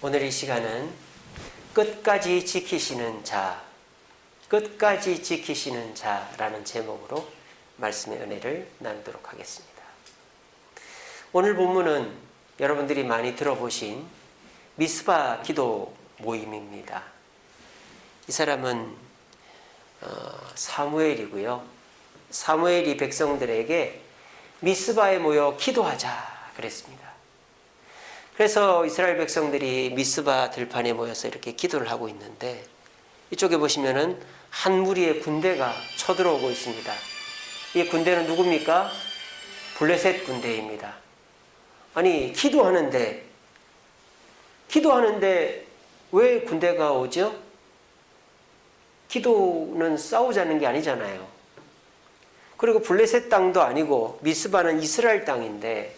오늘 이 시간은 끝까지 지키시는 자, 끝까지 지키시는 자라는 제목으로 말씀의 은혜를 나누도록 하겠습니다. 오늘 본문은 여러분들이 많이 들어보신 미스바 기도 모임입니다. 이 사람은 사무엘이고요. 사무엘이 백성들에게 미스바에 모여 기도하자 그랬습니다. 그래서 이스라엘 백성들이 미스바 들판에 모여서 이렇게 기도를 하고 있는데, 이쪽에 보시면은 한 무리의 군대가 쳐들어오고 있습니다. 이 군대는 누굽니까? 블레셋 군대입니다. 아니, 기도하는데 왜 군대가 오죠? 기도는 싸우자는 게 아니잖아요. 그리고 블레셋 땅도 아니고 미스바는 이스라엘 땅인데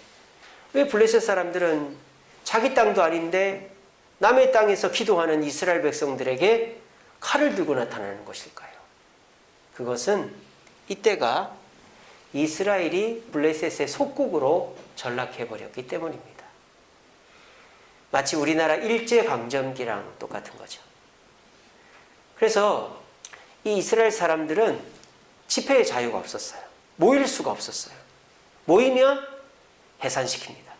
왜 블레셋 사람들은 자기 땅도 아닌데 남의 땅에서 기도하는 이스라엘 백성들에게 칼을 들고 나타나는 것일까요? 그것은 이때가 이스라엘이 블레셋의 속국으로 전락해버렸기 때문입니다. 마치 우리나라 일제강점기랑 똑같은 거죠. 그래서 이 이스라엘 사람들은 집회의 자유가 없었어요. 모일 수가 없었어요. 모이면 해산시킵니다.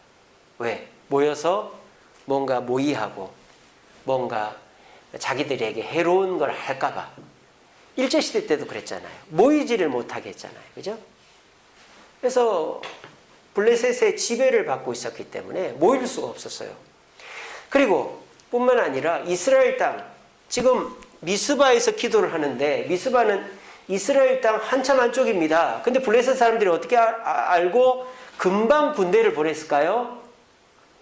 왜? 모여서 뭔가 모의하고 뭔가 자기들에게 해로운 걸 할까봐. 일제시대 때도 그랬잖아요. 모이지를 못하게 했잖아요. 그죠? 그래서 블레셋의 지배를 받고 있었기 때문에 모일 수가 없었어요. 그리고 뿐만 아니라 이스라엘 땅, 지금 미스바에서 기도를 하는데 미스바는 이스라엘 땅 한참 안쪽입니다. 근데 블레셋 사람들이 어떻게 알고 금방 군대를 보냈을까요?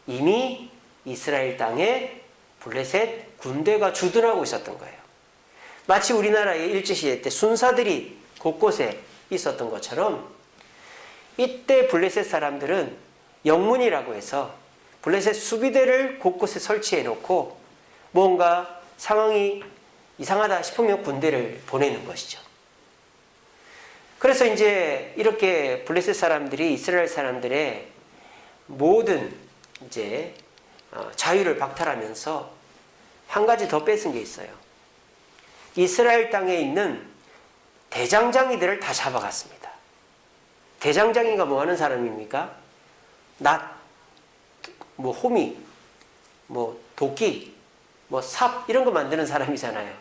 이미 이스라엘 땅에 블레셋 군대가 주둔하고 있었던 거예요. 마치 우리나라의 일제시대 때 순사들이 곳곳에 있었던 것처럼 이때 블레셋 사람들은 영문이라고 해서 블레셋 수비대를 곳곳에 설치해 놓고 뭔가 상황이 이상하다 싶으면 군대를 보내는 것이죠. 그래서 이제 이렇게 블레셋 사람들이 이스라엘 사람들의 모든 이제 자유를 박탈하면서 한 가지 더 뺏은 게 있어요. 이스라엘 땅에 있는 대장장이들을 다 잡아갔습니다. 대장장이가 뭐 하는 사람입니까? 낫, 뭐 호미, 뭐 도끼, 뭐 삽 이런 거 만드는 사람이잖아요.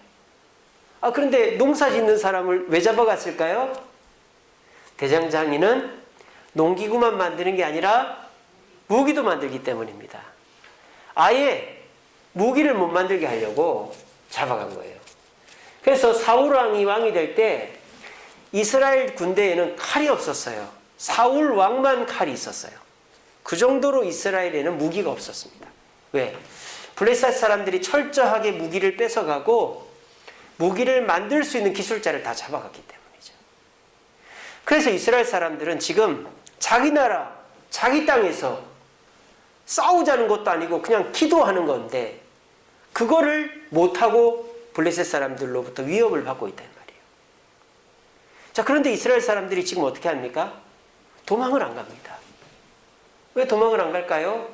그런데 농사 짓는 사람을 왜 잡아갔을까요? 대장장이는 농기구만 만드는 게 아니라 무기도 만들기 때문입니다. 아예 무기를 못 만들게 하려고 잡아간 거예요. 그래서 사울 왕이 될 때 이스라엘 군대에는 칼이 없었어요. 사울 왕만 칼이 있었어요. 그 정도로 이스라엘에는 무기가 없었습니다. 왜? 블레셋 사람들이 철저하게 무기를 뺏어가고 무기를 만들 수 있는 기술자를 다 잡아갔기 때문이죠. 그래서 이스라엘 사람들은 지금 자기 나라, 자기 땅에서 싸우자는 것도 아니고 그냥 기도하는 건데 그거를 못하고 블레셋 사람들로부터 위협을 받고 있단 말이에요. 자, 그런데 이스라엘 사람들이 지금 어떻게 합니까? 도망을 안 갑니다. 왜 도망을 안 갈까요?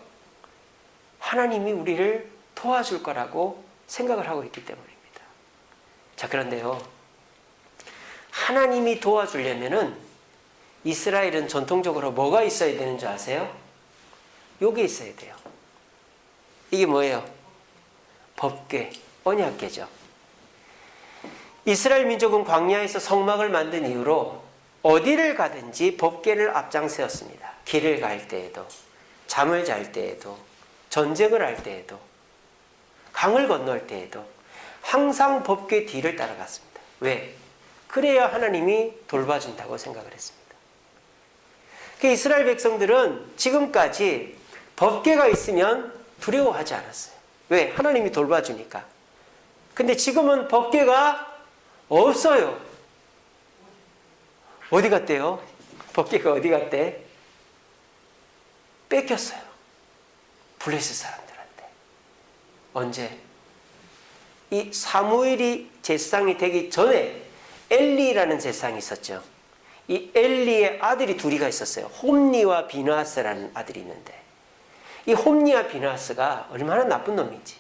하나님이 우리를 도와줄 거라고 생각을 하고 있기 때문입니다. 자, 그런데요, 하나님이 도와주려면은 이스라엘은 전통적으로 뭐가 있어야 되는 줄 아세요? 요게 있어야 돼요. 이게 뭐예요? 법궤, 언약궤죠. 이스라엘 민족은 광야에서 성막을 만든 이후로 어디를 가든지 법궤를 앞장세웠습니다. 길을 갈 때에도, 잠을 잘 때에도, 전쟁을 할 때에도, 강을 건널 때에도 항상 법궤 뒤를 따라갔습니다. 왜? 그래야 하나님이 돌봐준다고 생각을 했습니다. 이스라엘 백성들은 지금까지 법궤가 있으면 두려워하지 않았어요. 왜? 하나님이 돌봐주니까. 근데 지금은 법궤가 없어요. 어디 갔대요? 법궤가 어디 갔대? 뺏겼어요. 블레셋 사람들한테. 언제? 이 사무엘이 제사장이 되기 전에 엘리라는 제사장이 있었죠. 이 엘리의 아들이 둘이가 있었어요. 홈니와 비느하스라는 아들이 있는데 이 홈리와 비나스가 얼마나 나쁜 놈인지.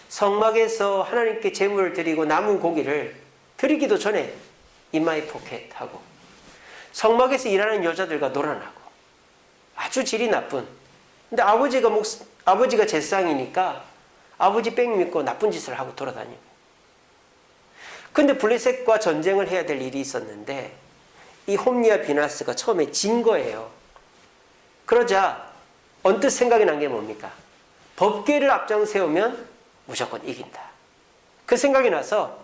성막에서 하나님께 제물을 드리고 남은 고기를 드리기도 전에 인마이 포켓하고, 성막에서 일하는 여자들과 놀아나고, 아주 질이 나쁜. 근데 아버지가 제사장이니까 아버지 뺑 믿고 나쁜 짓을 하고 돌아다니고. 근데 블레셋과 전쟁을 해야 될 일이 있었는데 이 홈리와 비나스가 처음에 진 거예요. 그러자 언뜻 생각이 난 게 뭡니까? 법궤를 앞장 세우면 무조건 이긴다. 그 생각이 나서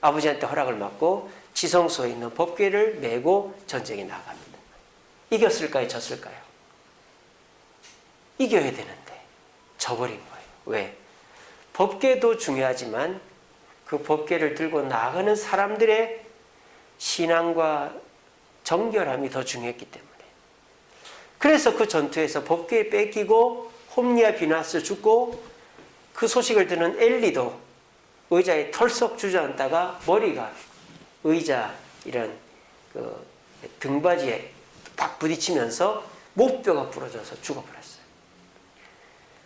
아버지한테 허락을 받고 지성소에 있는 법궤를 메고 전쟁에 나갑니다. 이겼을까요? 졌을까요? 이겨야 되는데 져버린 거예요. 왜? 법궤도 중요하지만 그 법궤를 들고 나가는 사람들의 신앙과 정결함이 더 중요했기 때문에. 그래서 그 전투에서 법궤 뺏기고 홈리와 비나스 죽고 그 소식을 듣는 엘리도 의자에 털썩 주저앉다가 머리가 의자 이런 그 등받이에 팍 부딪히면서 목뼈가 부러져서 죽어버렸어요.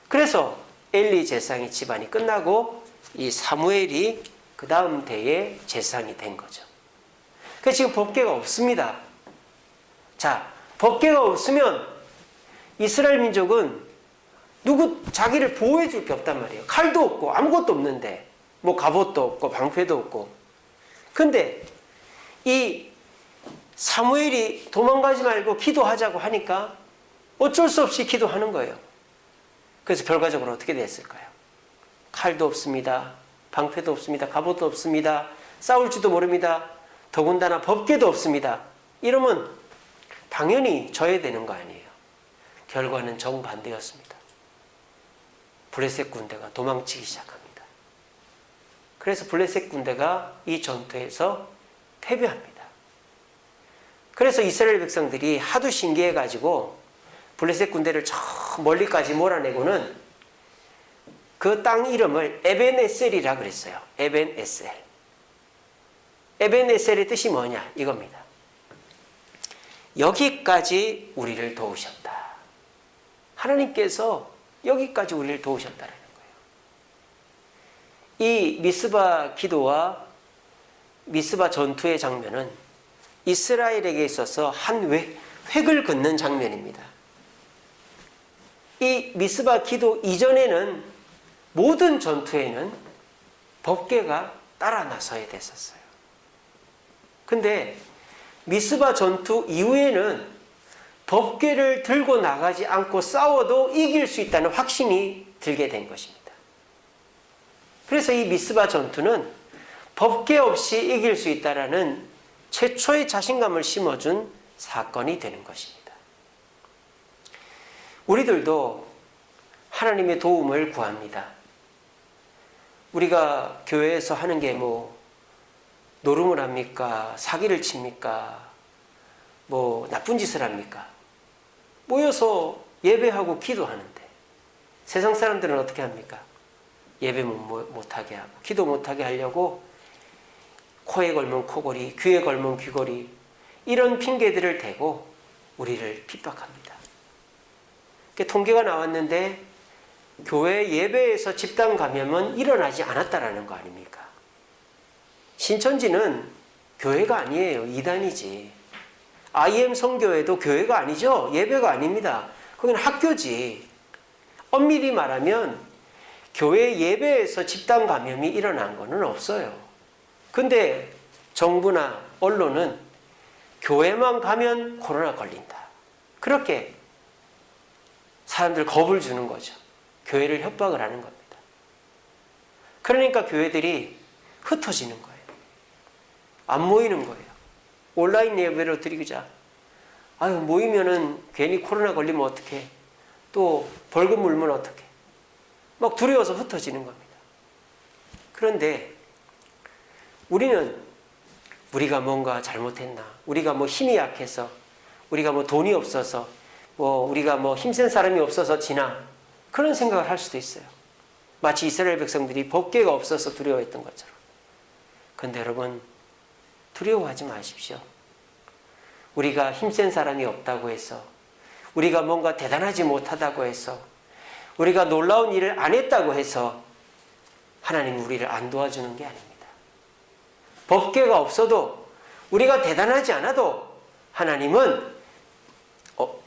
그래서 엘리 제사장의 집안이 끝나고 이 사무엘이 그 다음 대에 제사장이 된 거죠. 그래서 지금 법궤가 없습니다. 자, 법궤가 없으면 이스라엘 민족은 자기를 보호해 줄 게 없단 말이에요. 칼도 없고 아무것도 없는데, 뭐 갑옷도 없고 방패도 없고. 근데 이 사무엘이 도망가지 말고 기도하자고 하니까 어쩔 수 없이 기도하는 거예요. 그래서 결과적으로 어떻게 됐을까요? 칼도 없습니다. 방패도 없습니다. 갑옷도 없습니다. 싸울 줄도 모릅니다. 더군다나 법궤도 없습니다. 이러면 당연히 져야 되는 거 아니에요. 결과는 정반대였습니다. 블레셋 군대가 도망치기 시작합니다. 그래서 블레셋 군대가 이 전투에서 패배합니다. 그래서 이스라엘 백성들이 하도 신기해가지고 블레셋 군대를 저 멀리까지 몰아내고는 그 땅 이름을 에벤에셀이라 그랬어요. 에벤에셀. 에벤에셀의 뜻이 뭐냐? 이겁니다. 여기까지 우리를 도우셨다. 하나님께서 여기까지 우리를 도우셨다는 거예요. 이 미스바 기도와 미스바 전투의 장면은 이스라엘에게 있어서 한 획을 긋는 장면입니다. 이 미스바 기도 이전에는 모든 전투에는 법궤가 따라 나서야 됐었어요. 근데 미스바 전투 이후에는 법궤를 들고 나가지 않고 싸워도 이길 수 있다는 확신이 들게 된 것입니다. 그래서 이 미스바 전투는 법궤 없이 이길 수 있다는 최초의 자신감을 심어준 사건이 되는 것입니다. 우리들도 하나님의 도움을 구합니다. 우리가 교회에서 하는 게 노름을 합니까? 사기를 칩니까? 나쁜 짓을 합니까? 모여서 예배하고 기도하는데 세상 사람들은 어떻게 합니까? 예배 못하게 하고 기도 못하게 하려고 코에 걸면 코걸이, 귀에 걸면 귀걸이, 이런 핑계들을 대고 우리를 핍박합니다. 통계가 나왔는데 교회 예배에서 집단 감염은 일어나지 않았다라는 거 아닙니까? 신천지는 교회가 아니에요. 이단이지. IM 성교회도 교회가 아니죠. 예배가 아닙니다. 거기는 학교지. 엄밀히 말하면 교회 예배에서 집단 감염이 일어난 거는 없어요. 근데 정부나 언론은 교회만 가면 코로나 걸린다. 그렇게 사람들 겁을 주는 거죠. 교회를 협박을 하는 겁니다. 그러니까 교회들이 흩어지는 거예요. 안 모이는 거예요. 온라인 예배로 드리자. 모이면은 괜히 코로나 걸리면 어떡해. 또 벌금 물면 어떡해. 막 두려워서 흩어지는 겁니다. 그런데 우리가 뭔가 잘못했나, 우리가 힘이 약해서, 우리가 돈이 없어서, 우리가 힘센 사람이 없어서 지나, 그런 생각을 할 수도 있어요. 마치 이스라엘 백성들이 법궤가 없어서 두려워했던 것처럼. 그런데 여러분, 두려워하지 마십시오. 우리가 힘센 사람이 없다고 해서, 우리가 뭔가 대단하지 못하다고 해서, 우리가 놀라운 일을 안 했다고 해서 하나님은 우리를 안 도와주는 게 아닙니다. 법궤가 없어도, 우리가 대단하지 않아도 하나님은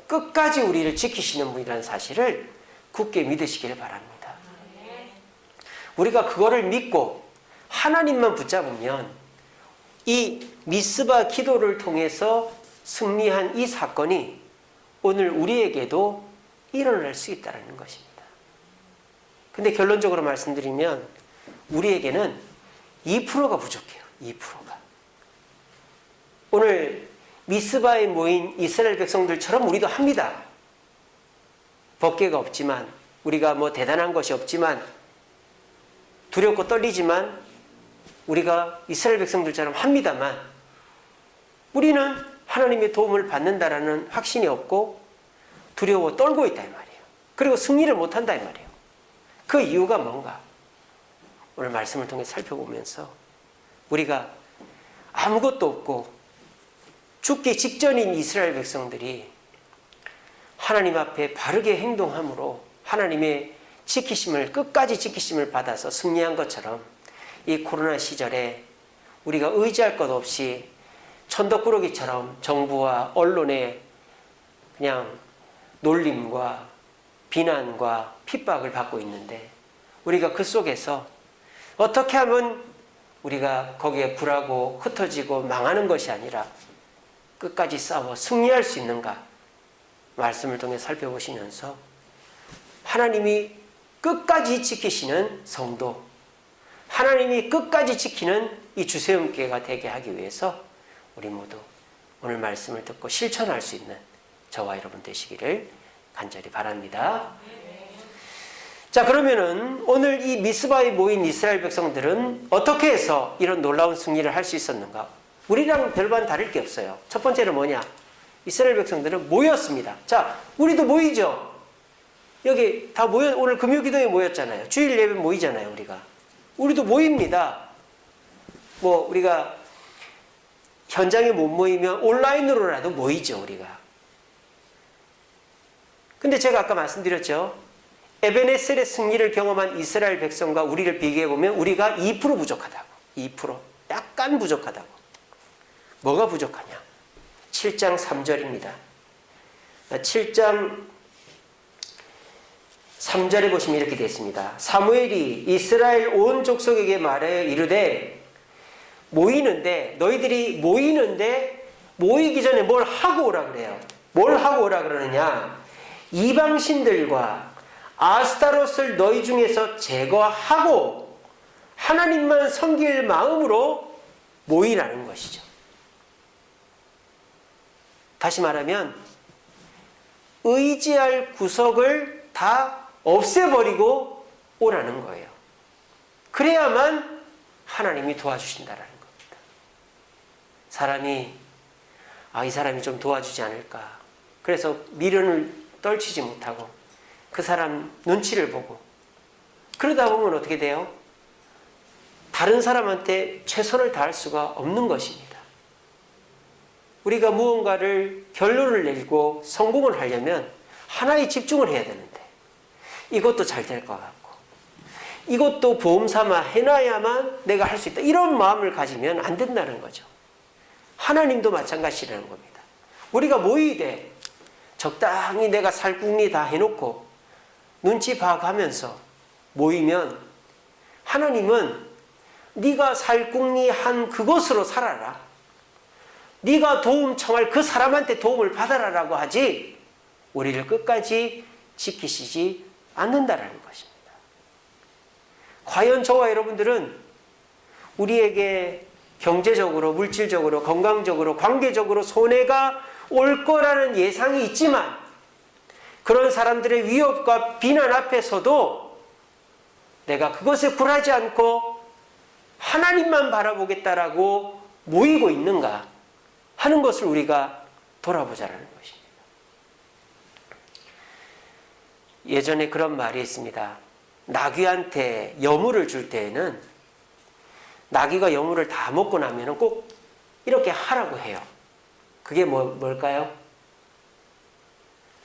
끝까지 우리를 지키시는 분이라는 사실을 굳게 믿으시길 바랍니다. 우리가 그거를 믿고 하나님만 붙잡으면 이 미스바 기도를 통해서 승리한 이 사건이 오늘 우리에게도 일어날 수 있다는 것입니다. 근데 결론적으로 말씀드리면 우리에게는 2%가 부족해요. 2%가. 오늘 미스바에 모인 이스라엘 백성들처럼 우리도 합니다. 법궤가 없지만, 우리가 뭐 대단한 것이 없지만, 두렵고 떨리지만 우리가 이스라엘 백성들처럼 합니다만, 우리는 하나님의 도움을 받는다라는 확신이 없고 두려워 떨고 있다 이 말이에요. 그리고 승리를 못한다 이 말이에요. 그 이유가 뭔가? 오늘 말씀을 통해 살펴보면서 우리가 아무것도 없고 죽기 직전인 이스라엘 백성들이 하나님 앞에 바르게 행동함으로 하나님의 지키심을, 끝까지 지키심을 받아서 승리한 것처럼 이 코로나 시절에 우리가 의지할 것 없이 천덕꾸러기처럼 정부와 언론의 그냥 놀림과 비난과 핍박을 받고 있는데, 우리가 그 속에서 어떻게 하면 우리가 거기에 굴하고 흩어지고 망하는 것이 아니라 끝까지 싸워 승리할 수 있는가, 말씀을 통해 살펴보시면서 하나님이 끝까지 지키시는 성도, 하나님이 끝까지 지키는 이 주세움교회가 되게 하기 위해서 우리 모두 오늘 말씀을 듣고 실천할 수 있는 저와 여러분 되시기를 간절히 바랍니다. 자, 그러면은 오늘 이 미스바에 모인 이스라엘 백성들은 어떻게 해서 이런 놀라운 승리를 할 수 있었는가? 우리랑 별반 다를 게 없어요. 첫 번째는 뭐냐? 이스라엘 백성들은 모였습니다. 자, 우리도 모이죠? 여기 다 오늘 금요기도에 모였잖아요. 주일 예배 모이잖아요, 우리가. 우리도 모입니다. 뭐, 우리가 현장에 못 모이면 온라인으로라도 모이죠, 우리가. 근데 제가 아까 말씀드렸죠. 에베네셀의 승리를 경험한 이스라엘 백성과 우리를 비교해보면 우리가 2% 부족하다고. 2%. 약간 부족하다고. 뭐가 부족하냐? 7장 3절입니다. 7장 3절에 보시면 이렇게 되어 있습니다. 사무엘이 이스라엘 온 족속에게 말하여 이르되, 모이는데, 너희들이 모이는데 모이기 전에 뭘 하고 오라 그래요. 뭘 하고 오라 그러느냐? 이방신들과 아스타롯을 너희 중에서 제거하고 하나님만 섬길 마음으로 모이라는 것이죠. 다시 말하면 의지할 구석을 다 없애버리고 오라는 거예요. 그래야만 하나님이 도와주신다라는 겁니다. 사람이 이 사람이 좀 도와주지 않을까, 그래서 미련을 떨치지 못하고 그 사람 눈치를 보고 그러다 보면 어떻게 돼요? 다른 사람한테 최선을 다할 수가 없는 것입니다. 우리가 무언가를 결론을 내리고 성공을 하려면 하나에 집중을 해야 되는데, 이것도 잘 될 것 같고 이것도 보험 삼아 해놔야만 내가 할 수 있다, 이런 마음을 가지면 안 된다는 거죠. 하나님도 마찬가지라는 겁니다. 우리가 모이되 적당히 내가 살궁리 다 해놓고 눈치 봐가면서 모이면 하나님은 네가 살궁리 한 그것으로 살아라, 네가 도움 청할 그 사람한테 도움을 받아라라고 하지 우리를 끝까지 지키시지 않는다라는 것입니다. 과연 저와 여러분들은 우리에게 경제적으로, 물질적으로, 건강적으로, 관계적으로 손해가 올 거라는 예상이 있지만 그런 사람들의 위협과 비난 앞에서도 내가 그것에 굴하지 않고 하나님만 바라보겠다라고 모이고 있는가 하는 것을 우리가 돌아보자라는 것입니다. 예전에 그런 말이 있습니다. 나귀한테 여물을 줄 때에는 나귀가 여물을 다 먹고 나면 꼭 이렇게 하라고 해요. 그게 뭘까요?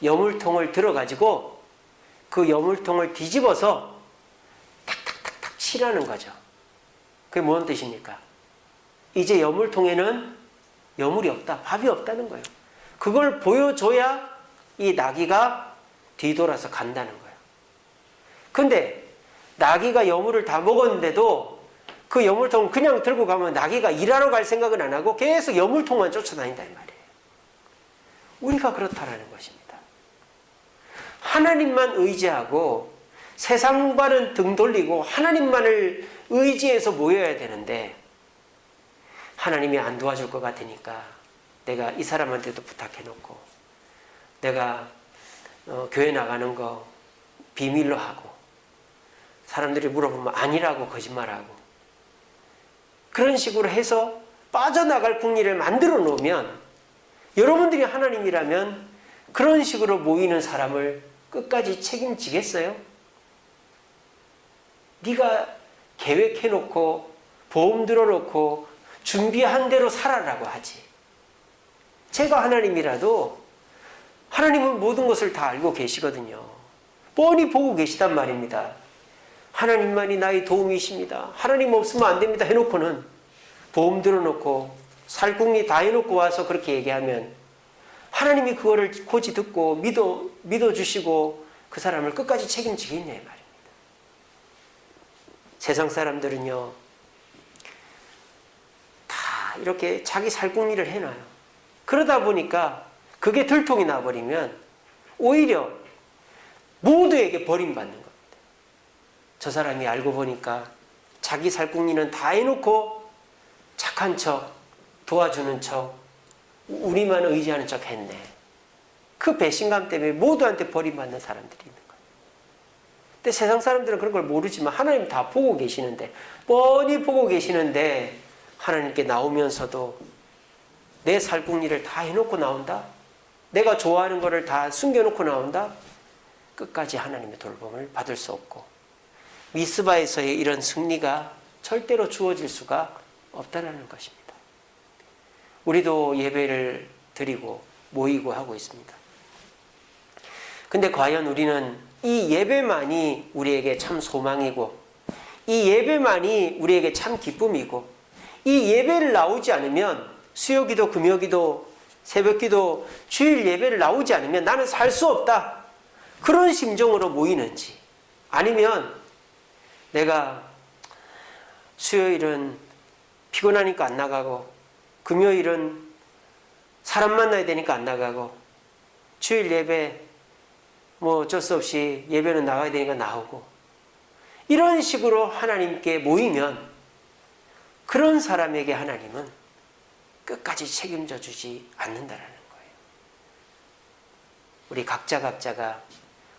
여물통을 들어가지고 그 여물통을 뒤집어서 탁탁탁탁 치라는 거죠. 그게 뭔 뜻입니까? 이제 여물통에는 여물이 없다, 밥이 없다는 거예요. 그걸 보여줘야 이 나귀가 뒤돌아서 간다는 거예요. 근데 나귀가 여물을 다 먹었는데도 그 여물통을 그냥 들고 가면 나귀가 일하러 갈 생각은 안 하고 계속 여물통만 쫓아다닌다 이 말이에요. 우리가 그렇다라는 것입니다. 하나님만 의지하고 세상과는 등 돌리고 하나님만을 의지해서 모여야 되는데 하나님이 안 도와줄 것 같으니까 내가 이 사람한테도 부탁해놓고 내가 교회 나가는 거 비밀로 하고 사람들이 물어보면 아니라고 거짓말하고 그런 식으로 해서 빠져나갈 궁리를 만들어 놓으면 여러분들이 하나님이라면 그런 식으로 모이는 사람을 끝까지 책임지겠어요? 네가 계획해놓고 보험 들어놓고 준비한 대로 살아라고 하지. 제가 하나님이라도 하나님은 모든 것을 다 알고 계시거든요. 뻔히 보고 계시단 말입니다. 하나님만이 나의 도움이십니다. 하나님 없으면 안 됩니다 해놓고는 보험 들어놓고 살궁리 다 해놓고 와서 그렇게 얘기하면 하나님이 그거를 고지 듣고 믿어주시고 그 사람을 끝까지 책임지겠냐 이 말입니다. 세상 사람들은요 다 이렇게 자기 살궁리를 해놔요. 그러다 보니까 그게 들통이 나버리면 오히려 모두에게 버림받는 겁니다. 저 사람이 알고 보니까 자기 살궁리는 다 해놓고 착한 척, 도와주는 척, 우리만 의지하는 척 했네. 그 배신감 때문에 모두한테 버림받는 사람들이 있는 거예요. 근데 세상 사람들은 그런 걸 모르지만 하나님 다 보고 계시는데, 뻔히 보고 계시는데 하나님께 나오면서도 내 살궁리를 다 해놓고 나온다? 내가 좋아하는 거를 다 숨겨놓고 나온다? 끝까지 하나님의 돌봄을 받을 수 없고 미스바에서의 이런 승리가 절대로 주어질 수가 없다는 것입니다. 우리도 예배를 드리고 모이고 하고 있습니다. 근데 과연 우리는 이 예배만이 우리에게 참 소망이고 이 예배만이 우리에게 참 기쁨이고 이 예배를 나오지 않으면 수요기도, 금요기도, 새벽기도, 주일 예배를 나오지 않으면 나는 살 수 없다. 그런 심정으로 모이는지 아니면 내가 수요일은 피곤하니까 안 나가고 금요일은 사람 만나야 되니까 안 나가고 주일 예배 뭐 어쩔 수 없이 예배는 나가야 되니까 나오고 이런 식으로 하나님께 모이면 그런 사람에게 하나님은 끝까지 책임져 주지 않는다라는 거예요. 우리 각자가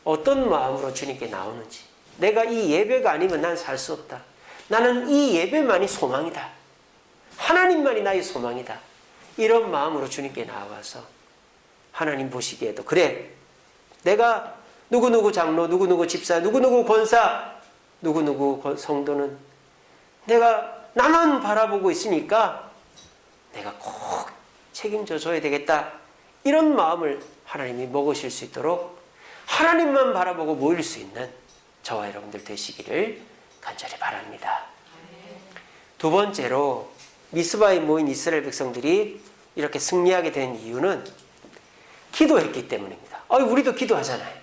어떤 마음으로 주님께 나오는지 내가 이 예배가 아니면 난 살 수 없다. 나는 이 예배만이 소망이다. 하나님만이 나의 소망이다. 이런 마음으로 주님께 나와서 하나님 보시기에도 그래 내가 누구누구 장로, 누구누구 집사, 누구누구 권사, 누구누구 성도는 내가 나만 바라보고 있으니까 내가 꼭 책임져 줘야 되겠다. 이런 마음을 하나님이 먹으실 수 있도록 하나님만 바라보고 모일 수 있는 저와 여러분들 되시기를 간절히 바랍니다. 두 번째로 미스바에 모인 이스라엘 백성들이 이렇게 승리하게 된 이유는 기도했기 때문입니다. 우리도 기도하잖아요.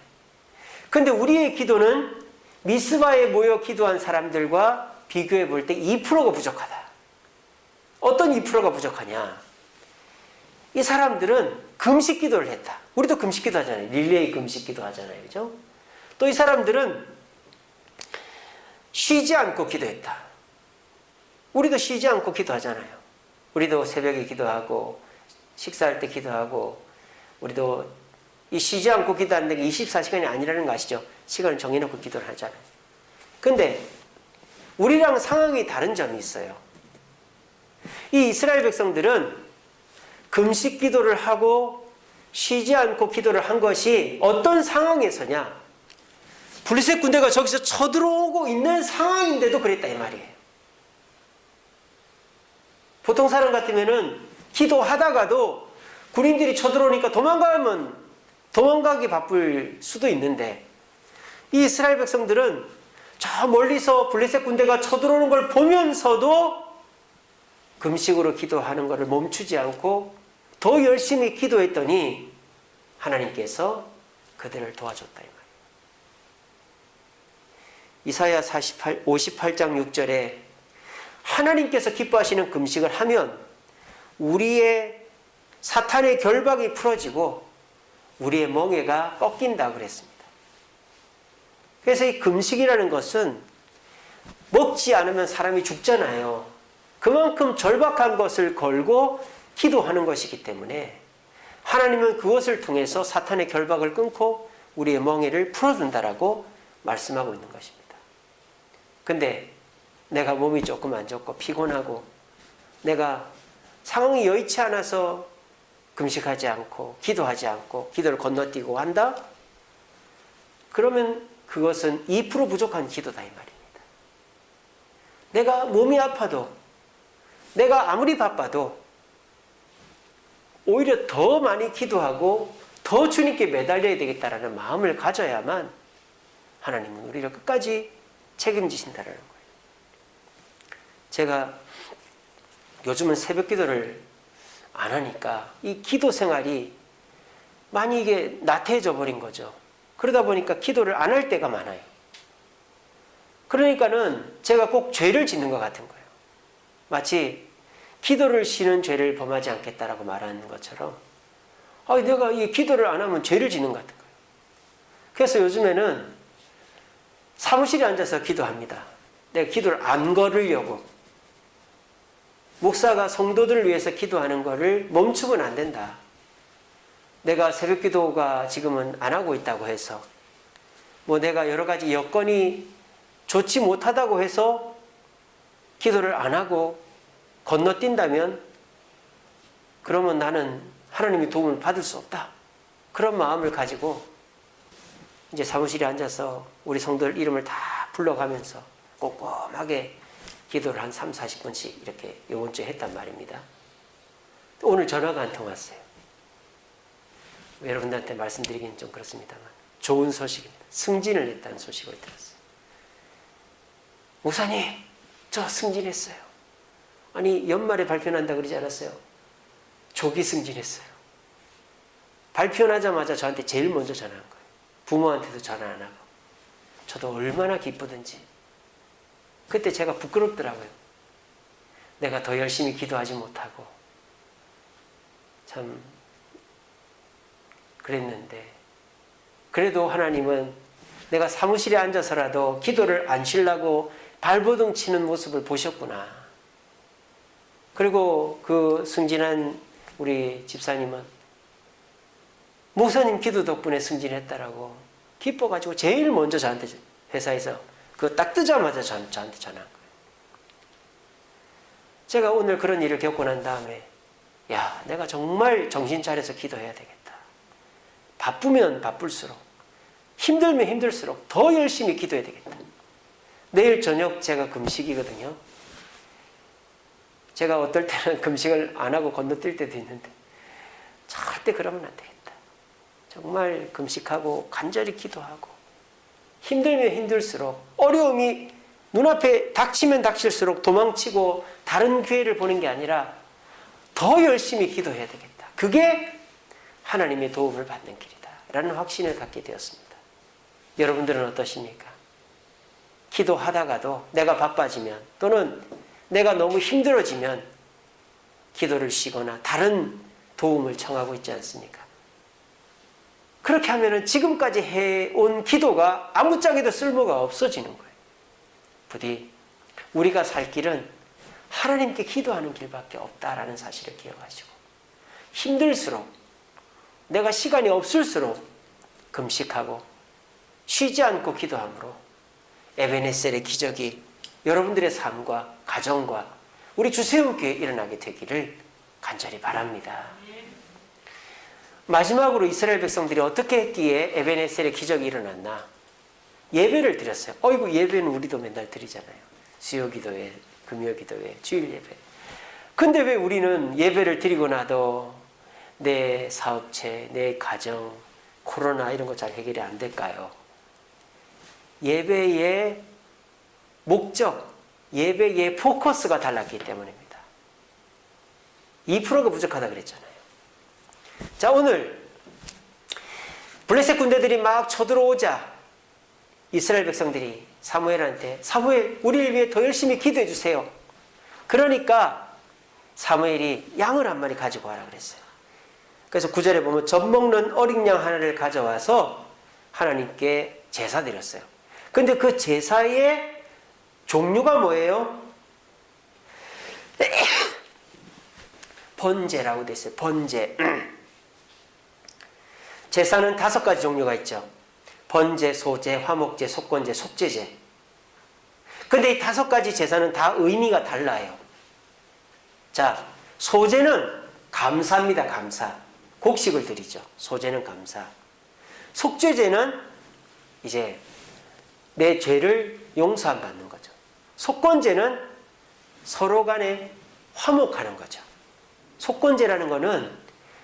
근데 우리의 기도는 미스바에 모여 기도한 사람들과 비교해 볼 때 2%가 부족하다. 어떤 2%가 부족하냐? 이 사람들은 금식 기도를 했다. 우리도 금식 기도 하잖아요. 릴레이 금식 기도 하잖아요. 그죠? 또 이 사람들은 쉬지 않고 기도했다. 우리도 쉬지 않고 기도하잖아요. 우리도 새벽에 기도하고 식사할 때 기도하고 우리도 이 쉬지 않고 기도하는 게 24시간이 아니라는 거 아시죠? 시간을 정해놓고 기도를 하잖아요. 근데 우리랑 상황이 다른 점이 있어요. 이 이스라엘 백성들은 금식 기도를 하고 쉬지 않고 기도를 한 것이 어떤 상황에서냐? 블레셋 군대가 저기서 쳐들어오고 있는 상황인데도 그랬다 이 말이에요. 보통 사람 같으면은 기도하다가도 군인들이 쳐들어오니까 도망가면 도망가기 바쁠 수도 있는데 이 이스라엘 백성들은 저 멀리서 블레셋 군대가 쳐들어오는 걸 보면서도 금식으로 기도하는 것을 멈추지 않고 더 열심히 기도했더니 하나님께서 그들을 도와줬다 이 말이에요. 이사야 58장 6절에 하나님께서 기뻐하시는 금식을 하면 우리의 사탄의 결박이 풀어지고 우리의 멍에가 꺾인다 그랬습니다. 그래서 이 금식이라는 것은 먹지 않으면 사람이 죽잖아요. 그만큼 절박한 것을 걸고 기도하는 것이기 때문에 하나님은 그것을 통해서 사탄의 결박을 끊고 우리의 멍에를 풀어준다라고 말씀하고 있는 것입니다. 근데 내가 몸이 조금 안 좋고 피곤하고 내가 상황이 여의치 않아서 금식하지 않고 기도하지 않고 기도를 건너뛰고 한다? 그러면 그것은 2% 부족한 기도다 이 말입니다. 내가 몸이 아파도 내가 아무리 바빠도 오히려 더 많이 기도하고 더 주님께 매달려야 되겠다라는 마음을 가져야만 하나님은 우리를 끝까지 책임지신다는 거예요. 제가 요즘은 새벽 기도를 안 하니까 이 기도 생활이 많이 이게 나태해져 버린 거죠. 그러다 보니까 기도를 안 할 때가 많아요. 그러니까는 제가 꼭 죄를 짓는 것 같은 거예요. 마치 기도를 쉬는 죄를 범하지 않겠다라고 말하는 것처럼 내가 이 기도를 안 하면 죄를 짓는 것 같은 거예요. 그래서 요즘에는 사무실에 앉아서 기도합니다. 내가 기도를 안 걸으려고. 목사가 성도들을 위해서 기도하는 것을 멈추면 안 된다. 내가 새벽 기도가 지금은 안 하고 있다고 해서 내가 여러 가지 여건이 좋지 못하다고 해서 기도를 안 하고 건너뛴다면 그러면 나는 하나님의 도움을 받을 수 없다. 그런 마음을 가지고 이제 사무실에 앉아서 우리 성도들 이름을 다 불러가면서 꼼꼼하게 기도를 한 3, 40분씩 이렇게 이번 주에 했단 말입니다. 오늘 전화가 한 통 왔어요. 여러분들한테 말씀드리기는 좀 그렇습니다만 좋은 소식입니다. 승진을 했다는 소식을 들었어요. 목사님, 저 승진했어요. 아니 연말에 발표난다 그러지 않았어요? 조기 승진했어요. 발표나자마자 저한테 제일 먼저 전화한 거예요. 부모한테도 전화 안 하고. 저도 얼마나 기쁘든지. 그때 제가 부끄럽더라고요. 내가 더 열심히 기도하지 못하고 참 그랬는데 그래도 하나님은 내가 사무실에 앉아서라도 기도를 안 쉬려고 발버둥 치는 모습을 보셨구나. 그리고 그 승진한 우리 집사님은 목사님 기도 덕분에 승진했다라고 기뻐가지고 제일 먼저 저한테 회사에서 그거 딱 뜨자마자 저한테 전화한 거예요. 제가 오늘 그런 일을 겪고 난 다음에 내가 정말 정신 차려서 기도해야 되겠다. 바쁘면 바쁠수록 힘들면 힘들수록 더 열심히 기도해야 되겠다. 내일 저녁 제가 금식이거든요. 제가 어떨 때는 금식을 안 하고 건너뛸 때도 있는데 절대 그러면 안 되겠다. 정말 금식하고 간절히 기도하고 힘들면 힘들수록 어려움이 눈앞에 닥치면 닥칠수록 도망치고 다른 기회를 보는 게 아니라 더 열심히 기도해야 되겠다. 그게 하나님의 도움을 받는 길이다 라는 확신을 갖게 되었습니다. 여러분들은 어떠십니까? 기도하다가도 내가 바빠지면 또는 내가 너무 힘들어지면 기도를 쉬거나 다른 도움을 청하고 있지 않습니까? 그렇게 하면 지금까지 해온 기도가 아무짝에도 쓸모가 없어지는 거예요. 부디 우리가 살 길은 하나님께 기도하는 길밖에 없다라는 사실을 기억하시고 힘들수록 내가 시간이 없을수록 금식하고 쉬지 않고 기도함으로 에베네셀의 기적이 여러분들의 삶과 가정과 우리 주세움교회에 일어나게 되기를 간절히 바랍니다. 마지막으로 이스라엘 백성들이 어떻게 했기에 에베네셀의 기적이 일어났나? 예배를 드렸어요. 이거 예배는 우리도 맨날 드리잖아요. 수요기도회, 금요기도회, 주일예배. 근데 왜 우리는 예배를 드리고 나도 내 사업체, 내 가정 코로나 이런 거 잘 해결이 안 될까요? 예배의 목적, 예배의 포커스가 달랐기 때문입니다. 2%가 부족하다 그랬잖아요. 자, 오늘 블레셋 군대들이 막 쳐들어오자 이스라엘 백성들이 사무엘한테 사무엘, 우리를 위해 더 열심히 기도해 주세요. 그러니까 사무엘이 양을 한 마리 가지고 와라 그랬어요. 그래서 9절에 보면 젖 먹는 어린 양 하나를 가져와서 하나님께 제사 드렸어요. 근데 그 제사의 종류가 뭐예요? 번제라고 돼 있어요. 번제. 제사는 5가지 종류가 있죠. 번제, 소제, 화목제, 속건제, 속죄제. 근데 이 5가지 제사는 다 의미가 달라요. 자, 소제는 감사입니다. 감사. 곡식을 드리죠. 소제는 감사. 속죄제는 이제 내 죄를 용서함 받는 거죠. 속건제는 서로 간에 화목하는 거죠. 속건제라는 거는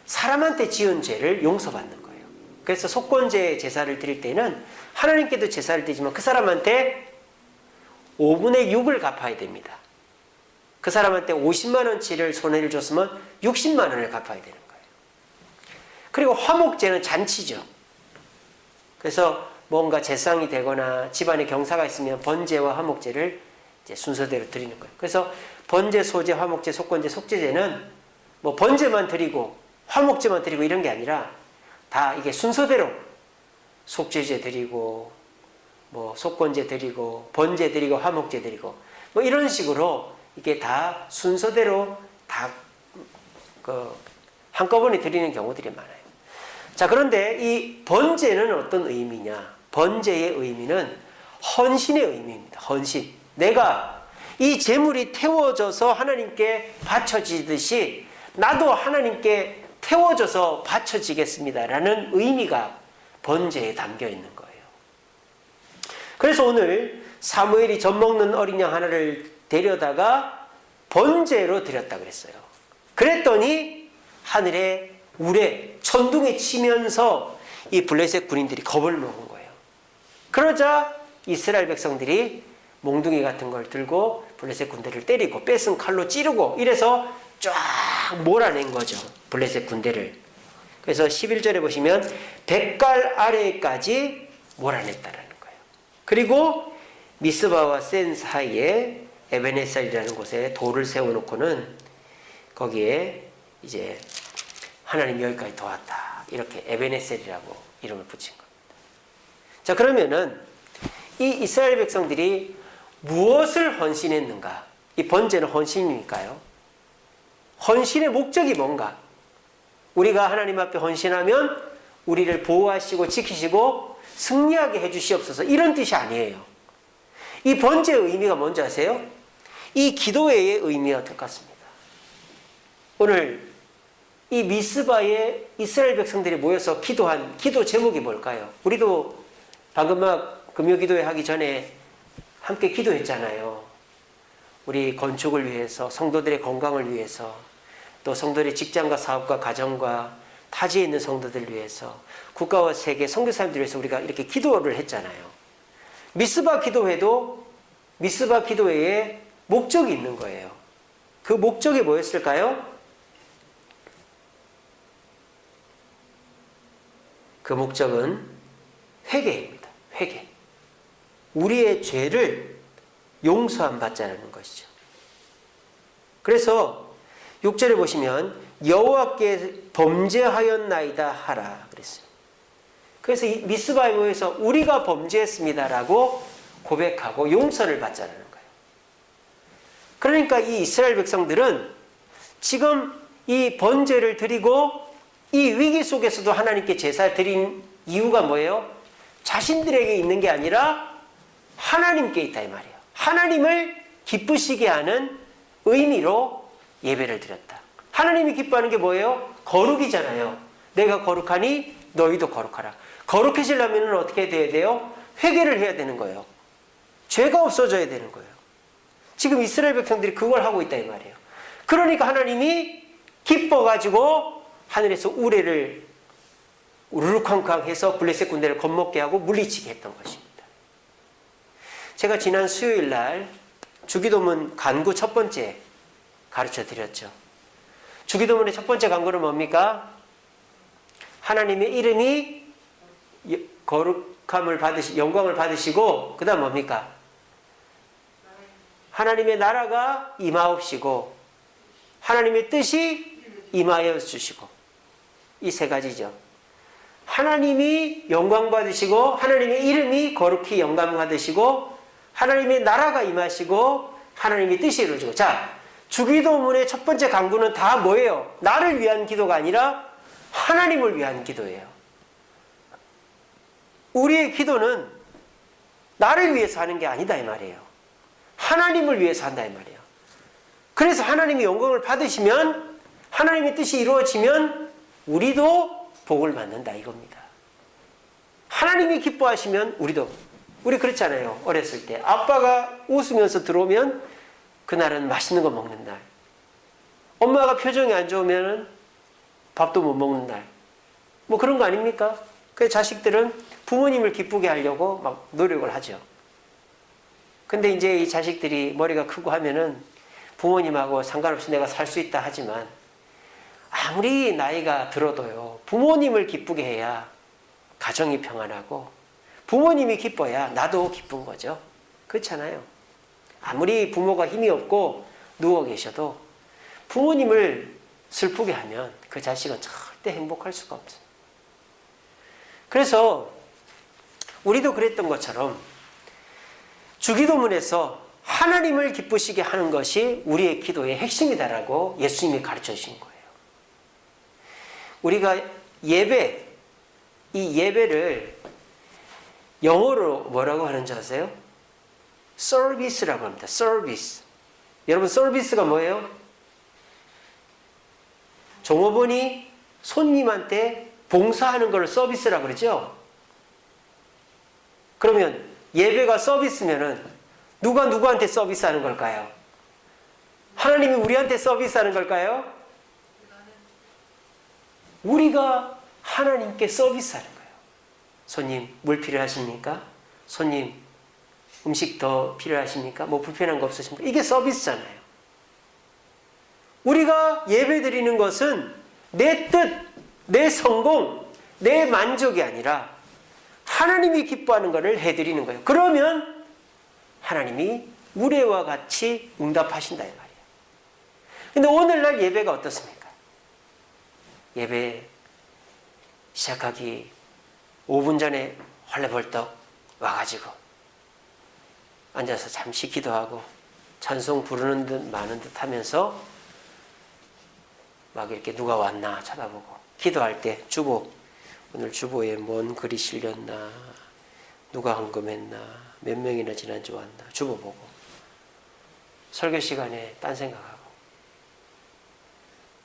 사람한테 지은 죄를 용서받는 거예요. 그래서 속건제 제사를 드릴 때는 하나님께도 제사를 드리지만 그 사람한테 5분의 6을 갚아야 됩니다. 그 사람한테 50만 원치를 손해를 줬으면 60만 원을 갚아야 되는 거예요. 그리고 화목제는 잔치죠. 그래서 뭔가 제상이 되거나 집안에 경사가 있으면 번제와 화목제를 이제 순서대로 드리는 거예요. 그래서 번제, 소제, 화목제, 속건제, 속죄제는 뭐 번제만 드리고 화목제만 드리고 이런 게 아니라 다 이게 순서대로 속죄제 드리고 뭐 속건제 드리고 번제 드리고 화목제 드리고 뭐 이런 식으로 이게 다 순서대로 다 한꺼번에 드리는 경우들이 많아요. 자, 그런데 이 번제는 어떤 의미냐? 번제의 의미는 헌신의 의미입니다. 헌신. 내가 이 제물이 태워져서 하나님께 바쳐지듯이 나도 하나님께 태워져서 바쳐지겠습니다라는 의미가 번제에 담겨 있는 거예요. 그래서 오늘 사무엘이 젖 먹는 어린 양 하나를 데려다가 번제로 드렸다 그랬어요. 그랬더니 하늘에 우레, 천둥에 치면서 이 블레셋 군인들이 겁을 먹은 거예요. 그러자 이스라엘 백성들이 몽둥이 같은 걸 들고 블레셋 군대를 때리고 뺏은 칼로 찌르고 이래서 쫙 몰아낸 거죠. 블레셋 군대를. 그래서 11절에 보시면 100갈 아래까지 몰아냈다라는 거예요. 그리고 미스바와 센 사이에 에베네셀이라는 곳에 돌을 세워놓고는 거기에 이제 하나님이 여기까지 도왔다. 이렇게 에베네셀이라고 이름을 붙인 겁니다. 자, 그러면은 이 이스라엘 백성들이 무엇을 헌신했는가? 이 번제는 헌신이니까요. 헌신의 목적이 뭔가? 우리가 하나님 앞에 헌신하면 우리를 보호하시고 지키시고 승리하게 해주시옵소서 이런 뜻이 아니에요. 이 번제의 의미가 뭔지 아세요? 이 기도회의 의미와 똑같습니다. 오늘 이 미스바에 이스라엘 백성들이 모여서 기도한 기도 제목이 뭘까요? 우리도 방금 막 금요기도회 하기 전에 함께 기도했잖아요. 우리 건축을 위해서, 성도들의 건강을 위해서, 또 성도들의 직장과 사업과 가정과 타지에 있는 성도들을 위해서, 국가와 세계 선교사님들을 위해서 우리가 이렇게 기도를 했잖아요. 미스바 기도회도 미스바 기도회에 목적이 있는 거예요. 그 목적이 뭐였을까요? 그 목적은 회개입니다. 회개. 우리의 죄를 용서함 받자는 것이죠. 그래서 6절에 보시면 여호와께 범죄하였나이다 하라 그랬어요. 그래서 이 미스바에 모여서 우리가 범죄했습니다라고 고백하고 용서를 받자는 거예요. 그러니까 이 이스라엘 백성들은 지금 이 번제를 드리고 이 위기 속에서도 하나님께 제사 드린 이유가 뭐예요? 자신들에게 있는 게 아니라 하나님께 있다 이 말이에요. 하나님을 기쁘시게 하는 의미로 예배를 드렸다. 하나님이 기뻐하는 게 뭐예요? 거룩이잖아요. 내가 거룩하니 너희도 거룩하라. 거룩해지려면 어떻게 돼야 돼요? 회개를 해야 되는 거예요. 죄가 없어져야 되는 거예요. 지금 이스라엘 백성들이 그걸 하고 있다 이 말이에요. 그러니까 하나님이 기뻐가지고 하늘에서 우레를 우르르쾅쾅 해서 블레셋 군대를 겁먹게 하고 물리치게 했던 것입니다. 제가 지난 수요일 날 주기도문 간구 첫 번째 가르쳐 드렸죠. 주기도문의 첫 번째 간구는 뭡니까? 하나님의 이름이 거룩함을 영광을 받으시고, 그 다음 뭡니까? 하나님의 나라가 임하옵시고 하나님의 뜻이 임하여 주시고, 이 세 가지죠. 하나님이 영광 받으시고 하나님의 이름이 거룩히 영광 받으시고 하나님의 나라가 임하시고 하나님의 뜻이 이루어지고. 자, 주기도문의 첫 번째 간구는 다 뭐예요? 나를 위한 기도가 아니라 하나님을 위한 기도예요. 우리의 기도는 나를 위해서 하는 게 아니다 이 말이에요. 하나님을 위해서 한다 이 말이에요. 그래서 하나님이 영광을 받으시면, 하나님의 뜻이 이루어지면 우리도 복을 받는다 이겁니다. 하나님이 기뻐하시면 우리 그렇잖아요. 어렸을 때 아빠가 웃으면서 들어오면 그날은 맛있는 거 먹는 날, 엄마가 표정이 안 좋으면 밥도 못 먹는 날, 뭐 그런 거 아닙니까? 그래서 자식들은 부모님을 기쁘게 하려고 막 노력을 하죠. 근데 이제 이 자식들이 머리가 크고 하면은 부모님하고 상관없이 내가 살 수 있다 하지만, 아무리 나이가 들어도요, 부모님을 기쁘게 해야 가정이 평안하고 부모님이 기뻐야 나도 기쁜 거죠. 그렇잖아요. 아무리 부모가 힘이 없고 누워 계셔도 부모님을 슬프게 하면 그 자식은 절대 행복할 수가 없어요. 그래서 우리도 그랬던 것처럼 주기도문에서 하나님을 기쁘시게 하는 것이 우리의 기도의 핵심이다라고 예수님이 가르쳐 주신 거예요. 우리가 이 예배를 영어로 뭐라고 하는지 아세요? 서비스라고 합니다. 서비스. 여러분, 서비스가 뭐예요? 종업원이 손님한테 봉사하는 걸 서비스라고 그러죠? 그러면 예배가 서비스면은 누가 누구한테 서비스하는 걸까요? 하나님이 우리한테 서비스하는 걸까요? 우리가 하나님께 서비스하는 거예요. 손님, 물 필요하십니까? 손님, 음식 더 필요하십니까? 뭐 불편한 거 없으십니까? 이게 서비스잖아요. 우리가 예배 드리는 것은 내 뜻, 내 성공, 내 만족이 아니라 하나님이 기뻐하는 것을 해드리는 거예요. 그러면 하나님이 우레와 같이 응답하신다 이 말이에요. 근데 오늘날 예배가 어떻습니까? 예배 시작하기 5분 전에 헐레벌떡 와가지고 앉아서 잠시 기도하고 찬송 부르는 듯 마는 듯 하면서 막 이렇게 누가 왔나 쳐다보고, 기도할 때 주보, 오늘 주보에 뭔 글이 실렸나, 누가 헌금했나, 몇 명이나 지난주 왔나 주보 보고, 설교 시간에 딴 생각하고,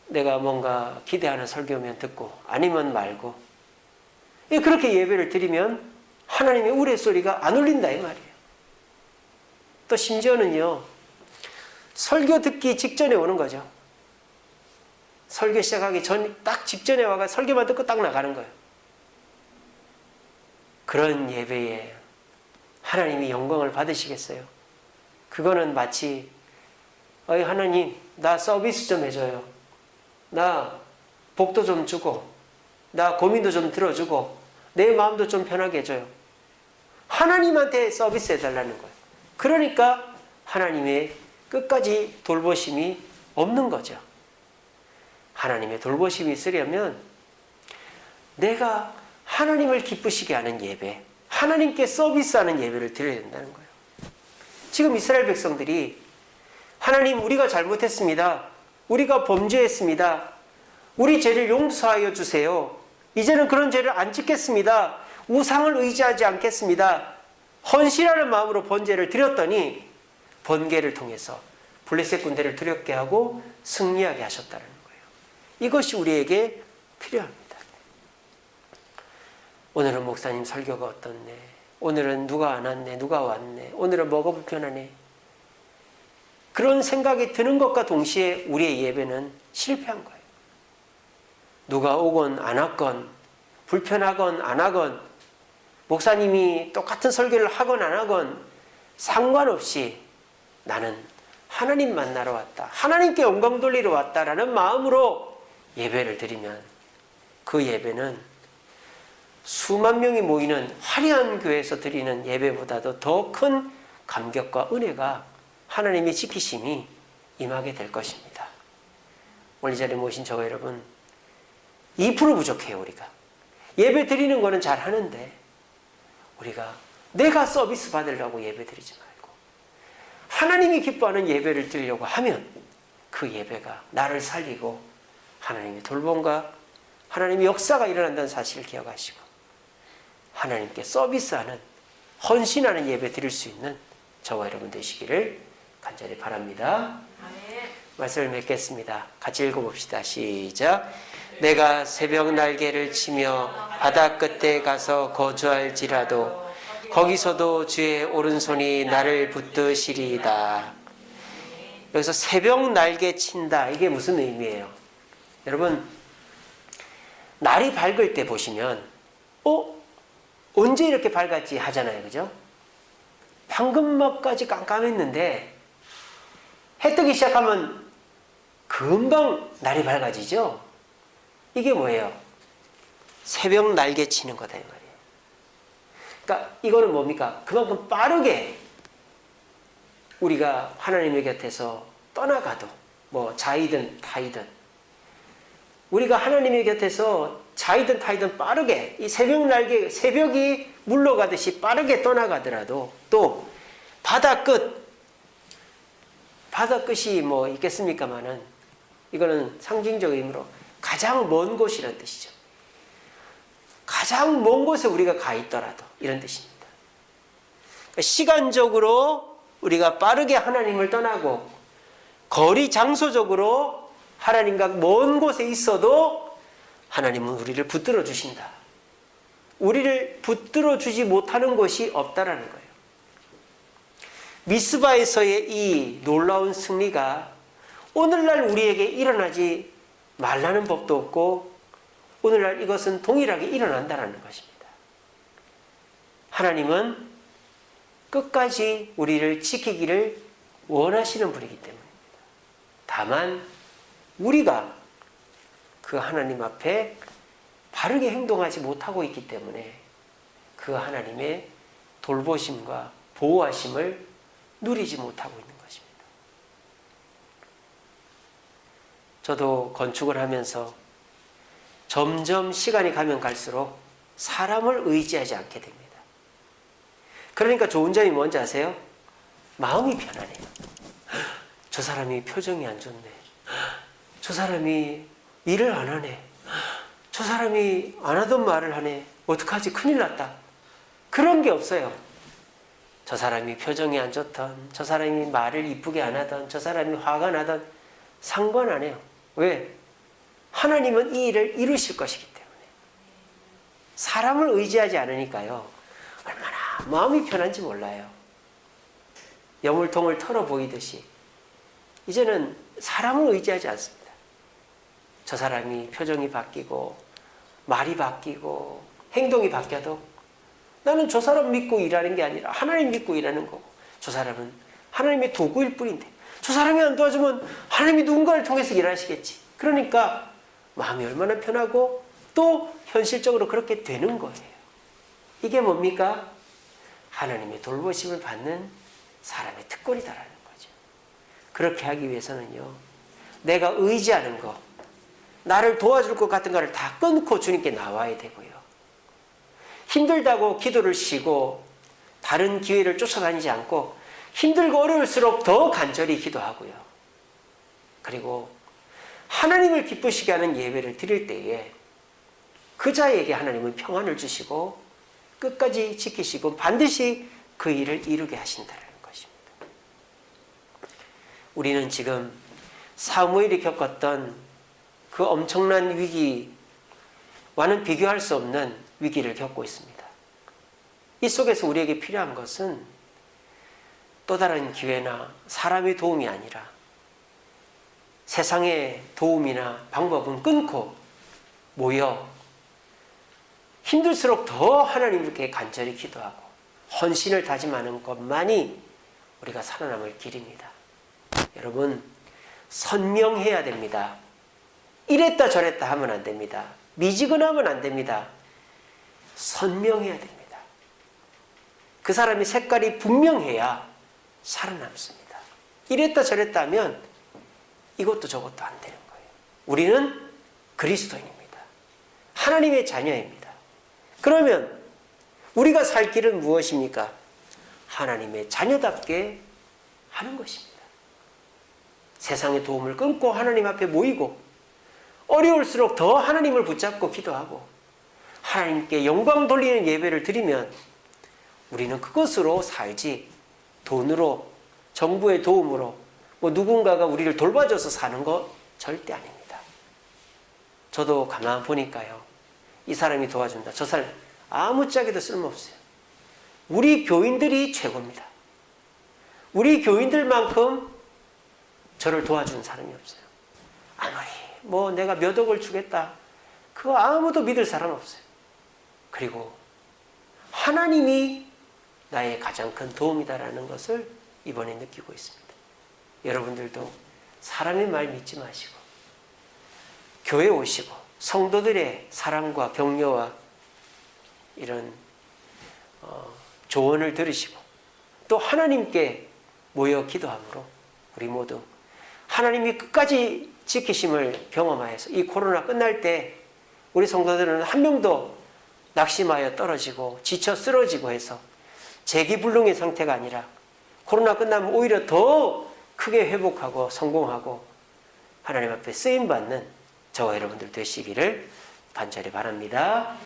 내가 뭔가 기대하는 설교면 듣고 아니면 말고, 그렇게 예배를 드리면 하나님의 우레소리가 안 울린다 이 말이에요. 또 심지어는요, 설교 듣기 직전에 오는 거죠. 설교 시작하기 딱 직전에 와가 설교만 듣고 딱 나가는 거예요. 그런 예배에 하나님이 영광을 받으시겠어요? 그거는 마치 하나님, 나 서비스 좀 해줘요. 나 복도 좀 주고, 나 고민도 좀 들어주고, 내 마음도 좀 편하게 해줘요. 하나님한테 서비스 해달라는 거예요. 그러니까 하나님의 끝까지 돌보심이 없는 거죠. 하나님의 돌보심이 있으려면 내가 하나님을 기쁘시게 하는 예배, 하나님께 서비스하는 예배를 드려야 된다는 거예요. 지금 이스라엘 백성들이 하나님, 우리가 잘못했습니다. 우리가 범죄했습니다. 우리 죄를 용서하여 주세요. 이제는 그런 죄를 안 짓겠습니다. 우상을 의지하지 않겠습니다. 헌신하는 마음으로 번제를 드렸더니 번개를 통해서 블레셋 군대를 두렵게 하고 승리하게 하셨다는 거예요. 이것이 우리에게 필요합니다. 오늘은 목사님 설교가 어떻네, 오늘은 누가 안 왔네, 누가 왔네, 오늘은 뭐가 불편하네, 그런 생각이 드는 것과 동시에 우리의 예배는 실패한 거예요. 누가 오건 안 왔건 불편하건 안 하건, 목사님이 똑같은 설교를 하건 안 하건 상관없이 나는 하나님 만나러 왔다, 하나님께 영광 돌리러 왔다라는 마음으로 예배를 드리면 그 예배는 수만 명이 모이는 화려한 교회에서 드리는 예배보다도 더 큰 감격과 은혜가, 하나님의 지키심이 임하게 될 것입니다. 오늘 이 자리에 모신 저와 여러분, 2% 부족해요. 우리가 예배 드리는 거는 잘 하는데 우리가 내가 서비스 받으려고 예배 드리지 말고 하나님이 기뻐하는 예배를 드리려고 하면 그 예배가 나를 살리고 하나님의 돌봄과 하나님의 역사가 일어난다는 사실을 기억하시고 하나님께 서비스하는, 헌신하는 예배 드릴 수 있는 저와 여러분 되시기를 간절히 바랍니다. 말씀을 맺겠습니다. 같이 읽어봅시다. 시작. 내가 새벽 날개를 치며 바다 끝에 가서 거주할지라도 거기서도 주의 오른손이 나를 붙드시리이다. 여기서 새벽 날개 친다, 이게 무슨 의미예요? 여러분, 날이 밝을 때 보시면 언제 이렇게 밝았지 하잖아요. 그죠? 방금 막까지 깜깜했는데 해 뜨기 시작하면 금방 날이 밝아지죠? 이게 뭐예요? 새벽 날개 치는 거다 이 말이에요. 그러니까 이거는 뭡니까? 그만큼 빠르게 우리가 하나님의 곁에서 떠나가도, 뭐 자이든 타이든, 우리가 하나님의 곁에서 자이든 타이든 빠르게 이 새벽 날개, 새벽이 물러가듯이 빠르게 떠나가더라도, 또 바다 끝이 뭐 있겠습니까마는 이거는 상징적 의미로 가장 먼 곳이라는 뜻이죠. 가장 먼 곳에 우리가 가 있더라도 이런 뜻입니다. 그러니까 시간적으로 우리가 빠르게 하나님을 떠나고 거리 장소적으로 하나님과 먼 곳에 있어도 하나님은 우리를 붙들어 주신다. 우리를 붙들어 주지 못하는 곳이 없다라는 거예요. 미스바에서의 이 놀라운 승리가 오늘날 우리에게 일어나지 말라는 법도 없고 오늘날 이것은 동일하게 일어난다는 것입니다. 하나님은 끝까지 우리를 지키기를 원하시는 분이기 때문입니다. 다만 우리가 그 하나님 앞에 바르게 행동하지 못하고 있기 때문에 그 하나님의 돌보심과 보호하심을 누리지 못하고 있는 것입니다. 저도 건축을 하면서 점점 시간이 가면 갈수록 사람을 의지하지 않게 됩니다. 그러니까 좋은 점이 뭔지 아세요? 마음이 편안해요. 저 사람이 표정이 안 좋네. 저 사람이 일을 안 하네. 저 사람이 안 하던 말을 하네. 어떡하지? 큰일 났다. 그런 게 없어요. 저 사람이 표정이 안 좋던, 저 사람이 말을 이쁘게 안 하던, 저 사람이 화가 나던 상관 안 해요. 왜? 하나님은 이 일을 이루실 것이기 때문에. 사람을 의지하지 않으니까요. 얼마나 마음이 편한지 몰라요. 여물통을 털어 보이듯이 이제는 사람을 의지하지 않습니다. 저 사람이 표정이 바뀌고 말이 바뀌고 행동이 바뀌어도 나는 저 사람 믿고 일하는 게 아니라 하나님 믿고 일하는 거고, 저 사람은 하나님의 도구일 뿐인데 저 사람이 안 도와주면 하나님이 누군가를 통해서 일하시겠지. 그러니까 마음이 얼마나 편하고 또 현실적으로 그렇게 되는 거예요. 이게 뭡니까? 하나님의 돌보심을 받는 사람의 특권이다라는 거죠. 그렇게 하기 위해서는요, 내가 의지하는 거, 나를 도와줄 것 같은 거를 다 끊고 주님께 나와야 되고요. 힘들다고 기도를 쉬고 다른 기회를 쫓아다니지 않고 힘들고 어려울수록 더 간절히 기도하고요. 그리고 하나님을 기쁘시게 하는 예배를 드릴 때에 그 자에게 하나님은 평안을 주시고 끝까지 지키시고 반드시 그 일을 이루게 하신다는 것입니다. 우리는 지금 사무엘이 겪었던 그 엄청난 위기와는 비교할 수 없는 위기를 겪고 있습니다. 이 속에서 우리에게 필요한 것은 또 다른 기회나 사람의 도움이 아니라 세상의 도움이나 방법은 끊고 모여 힘들수록 더 하나님께 간절히 기도하고 헌신을 다짐하는 것만이 우리가 살아남을 길입니다. 여러분, 선명해야 됩니다. 이랬다 저랬다 하면 안 됩니다. 미지근하면 안 됩니다. 선명해야 됩니다. 그 사람의 색깔이 분명해야 살아남습니다. 이랬다 저랬다 하면 이것도 저것도 안 되는 거예요. 우리는 그리스도인입니다. 하나님의 자녀입니다. 그러면 우리가 살 길은 무엇입니까? 하나님의 자녀답게 하는 것입니다. 세상의 도움을 끊고 하나님 앞에 모이고 어려울수록 더 하나님을 붙잡고 기도하고 하나님께 영광 돌리는 예배를 드리면 우리는 그것으로 살지, 돈으로, 정부의 도움으로 누군가가 우리를 돌봐줘서 사는 거 절대 아닙니다. 저도 가만 보니까요, 이 사람이 도와준다, 저 사람 아무짝에도 쓸모없어요. 우리 교인들이 최고입니다. 우리 교인들만큼 저를 도와준 사람이 없어요. 아무리 내가 몇 억을 주겠다, 그거 아무도 믿을 사람 없어요. 그리고 하나님이 나의 가장 큰 도움이다라는 것을 이번에 느끼고 있습니다. 여러분들도 사람의 말 믿지 마시고 교회 오시고 성도들의 사랑과 격려와 이런 조언을 들으시고 또 하나님께 모여 기도함으로 우리 모두 하나님이 끝까지 지키심을 경험하여서 이 코로나 끝날 때 우리 성도들은 한 명도 낙심하여 떨어지고 지쳐 쓰러지고 해서 재기불능의 상태가 아니라 코로나 끝나면 오히려 더 크게 회복하고 성공하고 하나님 앞에 쓰임받는 저와 여러분들 되시기를 간절히 바랍니다.